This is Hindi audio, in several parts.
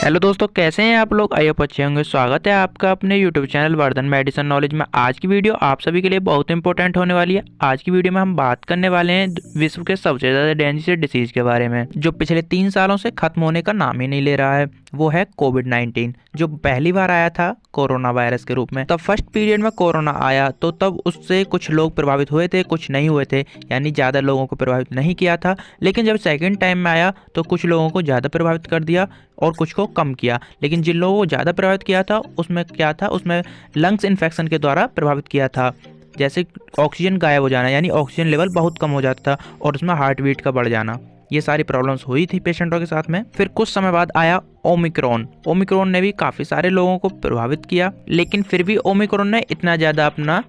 हेलो दोस्तों, कैसे हैं आप लोग। आई होप अच्छे होंगे। स्वागत है आपका अपने YouTube channel Vardhan medicine knowledge में। आज की वीडियो आप सभी के लिए बहुत इंपॉर्टेंट होने वाली है। आज की वीडियो में हम बात करने वाले हैं विश्व के सबसे ज़्यादा डेंजरस डिसीज के बारे में, जो पिछले 3 सालों से खत्म होने का नाम ही नहीं ले रहा है। वो है कोविड-19, जो पहली बार आया था कोरोना वायरस के रूप में। तब फर्स्ट पीरियड में कोरोना आया तो तब उससे कुछ लोग प्रभावित हुए थे, कुछ नहीं हुए थे, यानी ज़्यादा लोगों को प्रभावित नहीं किया था। लेकिन जब सेकेंड टाइम में आया तो कुछ लोगों को ज़्यादा प्रभावित कर दिया और कुछ को कम किया। लेकिन जिन लोगों को ज़्यादा प्रभावित किया था उसमें क्या था, उसमें लंग्स इन्फेक्शन के द्वारा प्रभावित किया था। जैसे ऑक्सीजन गायब हो जाना, यानी ऑक्सीजन लेवल बहुत कम हो जाता था और उसमें हार्ट बीट का बढ़ जाना। ये सारी प्रॉब्लम्स हुई थी पेशेंटों के साथ में। फिर कुछ समय बाद आया ओमिक्रॉन ने भी काफ़ी सारे लोगों को प्रभावित किया, लेकिन फिर भी ओमिक्रॉन ने इतना ज़्यादा अपना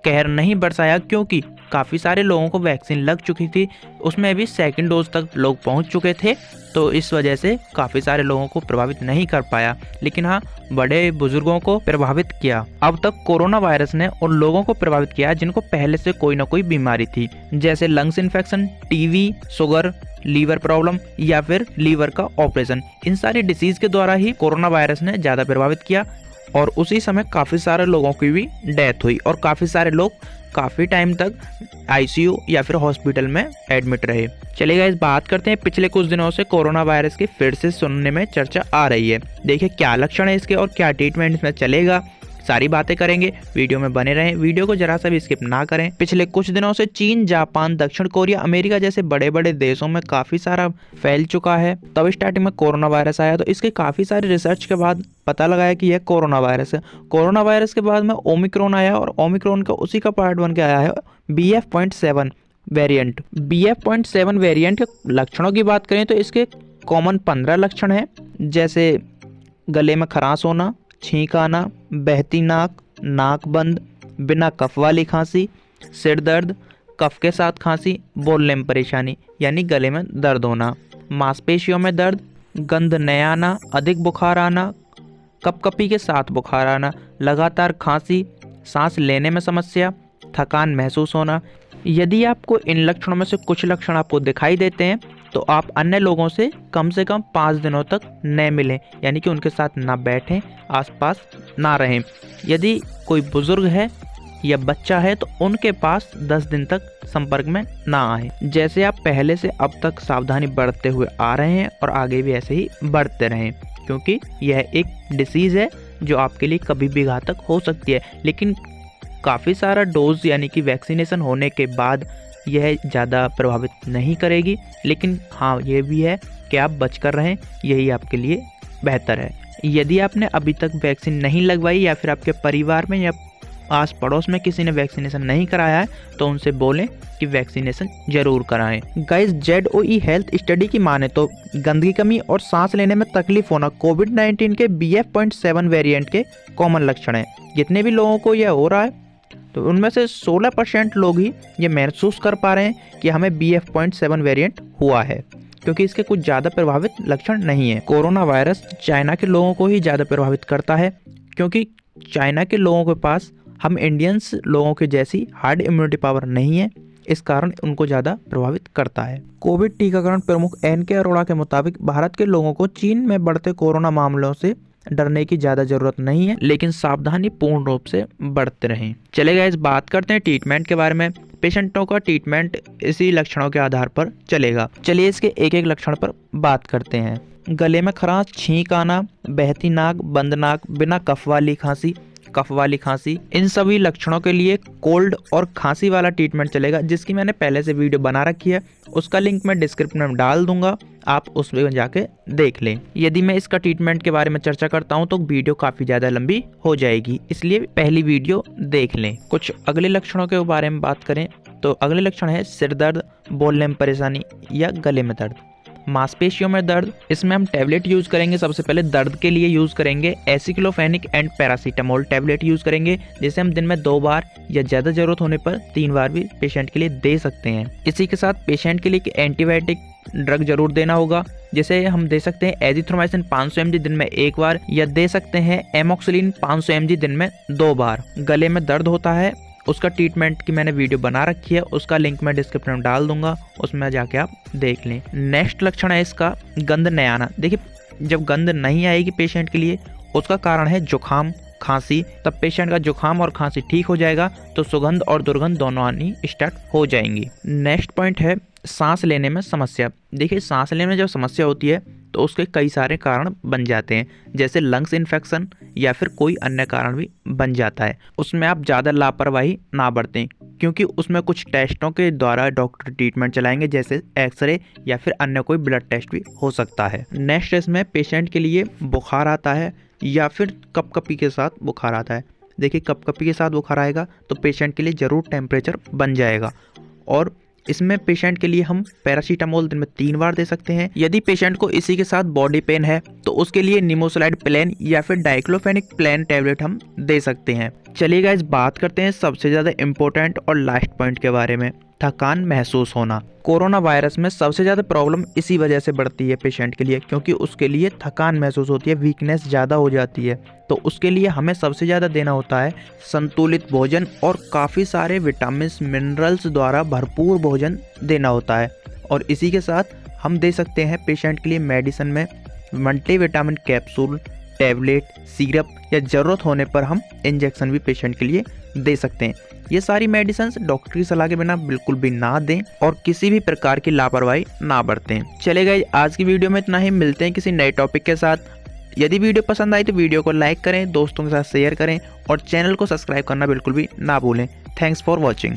कहर नहीं बरसाया, क्योंकि काफ़ी सारे लोगों को वैक्सीन लग चुकी थी। उसमें भी सेकंड डोज तक लोग पहुंच चुके थे, तो इस वजह से काफ़ी सारे लोगों को प्रभावित नहीं कर पाया। लेकिन हाँ, बड़े बुजुर्गों को प्रभावित किया। अब तक कोरोना वायरस ने उन लोगों को प्रभावित किया जिनको पहले से कोई ना कोई बीमारी थी, जैसे lungs infection, TB, sugar, liver problem या फिर लीवर का ऑपरेशन। इन सारी डिसीज के द्वारा ही कोरोना वायरस ने ज़्यादा प्रभावित किया और उसी समय काफ़ी सारे लोगों की भी डेथ हुई और काफ़ी सारे लोग काफ़ी टाइम तक आईसीयू या फिर हॉस्पिटल में एडमिट रहे। चलिए गाइस, बात करते हैं पिछले कुछ दिनों से कोरोना वायरस की फिर से सुनने में चर्चा आ रही है। देखिए क्या लक्षण है इसके और क्या ट्रीटमेंट इसमें चलेगा, सारी बातें करेंगे। वीडियो में बने रहें, वीडियो को जरा सा भी स्किप ना करें। पिछले कुछ दिनों से चीन, जापान, दक्षिण कोरिया, अमेरिका जैसे बड़े बड़े देशों में काफ़ी सारा फैल चुका है। तब स्टार्टिंग में कोरोना वायरस आया तो इसके काफ़ी सारे रिसर्च के बाद पता लगाया कि यह कोरोना वायरस है। कोरोना वायरस के बाद में ओमिक्रॉन आया और ओमिक्रॉन का उसी का पार्ट बन के आया है BF.7 वेरिएंट। BF.7 वेरिएंट के लक्षणों की बात करें तो इसके कॉमन 15 लक्षण हैं, जैसे गले में खराश होना, छींक आना, बहती नाक, नाक बंद, बिना कफ वाली खांसी, सिर दर्द, कफ के साथ खांसी, बोलने में परेशानी यानी गले में दर्द होना, मांसपेशियों में दर्द, गंध न आना, अधिक बुखार आना, कपकपी के साथ बुखार आना, लगातार खांसी, सांस लेने में समस्या, थकान महसूस होना। यदि आपको इन लक्षणों में से कुछ लक्षण आपको दिखाई देते हैं तो आप अन्य लोगों से कम 5 दिनों तक न मिलें, यानी कि उनके साथ ना बैठें, आसपास ना रहें। यदि कोई बुजुर्ग है या बच्चा है तो उनके पास 10 दिन तक संपर्क में ना आए। जैसे आप पहले से अब तक सावधानी बरतते हुए आ रहे हैं और आगे भी ऐसे ही बढ़ते रहें, क्योंकि यह एक डिसीज़ है जो आपके लिए कभी भी घातक हो सकती है। लेकिन काफ़ी सारा डोज यानी कि वैक्सीनेशन होने के बाद यह ज़्यादा प्रभावित नहीं करेगी। लेकिन हाँ, ये भी है कि आप बचकर रहें, यही आपके लिए बेहतर है। यदि आपने अभी तक वैक्सीन नहीं लगवाई या फिर आपके परिवार में या आस पड़ोस में किसी ने वैक्सीनेशन नहीं कराया है तो उनसे बोलें कि वैक्सीनेशन जरूर कराएं। गाइस, ZOE हेल्थ स्टडी की माने तो गंदगी कमी और सांस लेने में तकलीफ होना कोविड-19 के BF.7 वेरिएंट के कॉमन लक्षण हैं। जितने भी लोगों को यह हो रहा है तो उनमें से 16% लोग ही ये महसूस कर पा रहे हैं कि हमें BF.7 वेरिएंट हुआ है, क्योंकि इसके कुछ ज़्यादा प्रभावित लक्षण नहीं है। कोरोना वायरस चाइना के लोगों को ही ज़्यादा प्रभावित करता है, क्योंकि चाइना के लोगों के पास हम इंडियंस लोगों के जैसी हार्ड इम्यूनिटी पावर नहीं है, इस कारण उनको ज़्यादा प्रभावित करता है। कोविड टीकाकरण प्रमुख NK अरोड़ा के मुताबिक भारत के लोगों को चीन में बढ़ते कोरोना मामलों से डरने की ज़्यादा जरूरत नहीं है, लेकिन सावधानी पूर्ण रूप से बढ़ते रहें। चलेगा, इस बात करते हैं ट्रीटमेंट के बारे में। पेशेंटों का ट्रीटमेंट इसी लक्षणों के आधार पर चलेगा। चलिए इसके एक एक लक्षण पर बात करते हैं। गले में खराश, छींक आना, बहती नाक, बंद नाक, बिना कफ वाली खांसी, इन सभी लक्षणों के लिए कोल्ड और खांसी वाला ट्रीटमेंट चलेगा, जिसकी मैंने पहले से वीडियो बना रखी है। उसका लिंक मैं डिस्क्रिप्शन में डाल दूंगा, आप उसमें जाके देख लें। यदि मैं इसका ट्रीटमेंट के बारे में चर्चा करता हूं तो वीडियो काफ़ी ज़्यादा लंबी हो जाएगी, इसलिए पहली वीडियो देख लें। कुछ अगले लक्षणों के बारे में बात करें तो अगले लक्षण है सिर दर्द, बोलने में परेशानी या गले में दर्द, मांसपेशियों में दर्द। इसमें हम टैबलेट यूज़ करेंगे। सबसे पहले दर्द के लिए यूज़ करेंगे aceclofenac and paracetamol tablet use करेंगे, जिसे हम दिन में 2 बार या ज़्यादा ज़रूरत होने पर 3 बार भी पेशेंट के लिए दे सकते हैं। इसी के साथ पेशेंट के लिए एंटीबायोटिक ड्रग जरूर देना होगा, जैसे हम दे सकते हैं एजिथ्रोमाइसिन 500 mg दिन में 1 बार, या दे सकते हैं एमोक्सिलिन 500 mg दिन में 2 बार। गले में दर्द होता है, उसका ट्रीटमेंट की मैंने वीडियो बना रखी है, उसका लिंक मैं डिस्क्रिप्शन में डाल दूंगा, उसमें जाके आप देख लें। नेक्स्ट लक्षण है इसका गंध न आना। देखिए जब गंध नहीं आएगी पेशेंट के लिए, उसका कारण है जुकाम खांसी। तब पेशेंट का जुकाम और खांसी ठीक हो जाएगा तो सुगंध और दुर्गंध दोनों आनी स्टार्ट हो जाएंगी। नेक्स्ट पॉइंट है सांस लेने में समस्या। देखिए, सांस लेने में जब समस्या होती है तो उसके कई सारे कारण बन जाते हैं, जैसे लंग्स इन्फेक्शन या फिर कोई अन्य कारण भी बन जाता है। उसमें आप ज़्यादा लापरवाही ना बरतें, क्योंकि उसमें कुछ टेस्टों के द्वारा डॉक्टर ट्रीटमेंट चलाएंगे, जैसे एक्सरे या फिर अन्य कोई ब्लड टेस्ट भी हो सकता है। नेक्स्ट इसमें पेशेंट के लिए बुखार आता है या फिर कपकपी के साथ बुखार आता है। देखिए, कपकपी के साथ बुखार आएगा तो पेशेंट के लिए ज़रूर टेम्परेचर बन जाएगा, और इसमें पेशेंट के लिए हम पैरासीटामोल दिन में 3 बार दे सकते हैं। यदि पेशेंट को इसी के साथ बॉडी पेन है तो उसके लिए निमोसलाइड प्लेन या फिर डाइक्लोफेनिक प्लेन टैबलेट हम दे सकते हैं। चलिए गाइस, बात करते हैं सबसे ज़्यादा इम्पोर्टेंट और लास्ट पॉइंट के बारे में, थकान महसूस होना। कोरोना वायरस में सबसे ज़्यादा प्रॉब्लम इसी वजह से बढ़ती है पेशेंट के लिए, क्योंकि उसके लिए थकान महसूस होती है, वीकनेस ज़्यादा हो जाती है। तो उसके लिए हमें सबसे ज़्यादा देना होता है संतुलित भोजन और काफ़ी सारे विटामिन मिनरल्स द्वारा भरपूर भोजन देना होता है। और इसी के साथ हम दे सकते हैं पेशेंट के लिए मेडिसिन में मल्टीविटामिन कैप्सूल, टैबलेट, सिरप या ज़रूरत होने पर हम इंजेक्शन भी पेशेंट के लिए दे सकते हैं। ये सारी मेडिसिन डॉक्टर की सलाह के बिना बिल्कुल भी ना दें और किसी भी प्रकार की लापरवाही ना बरतें। चलेगा, आज की वीडियो में इतना ही। मिलते हैं किसी नए टॉपिक के साथ। यदि वीडियो पसंद आई तो वीडियो को लाइक करें, दोस्तों के साथ शेयर करें और चैनल को सब्सक्राइब करना बिल्कुल भी ना भूलें। Thanks for watching.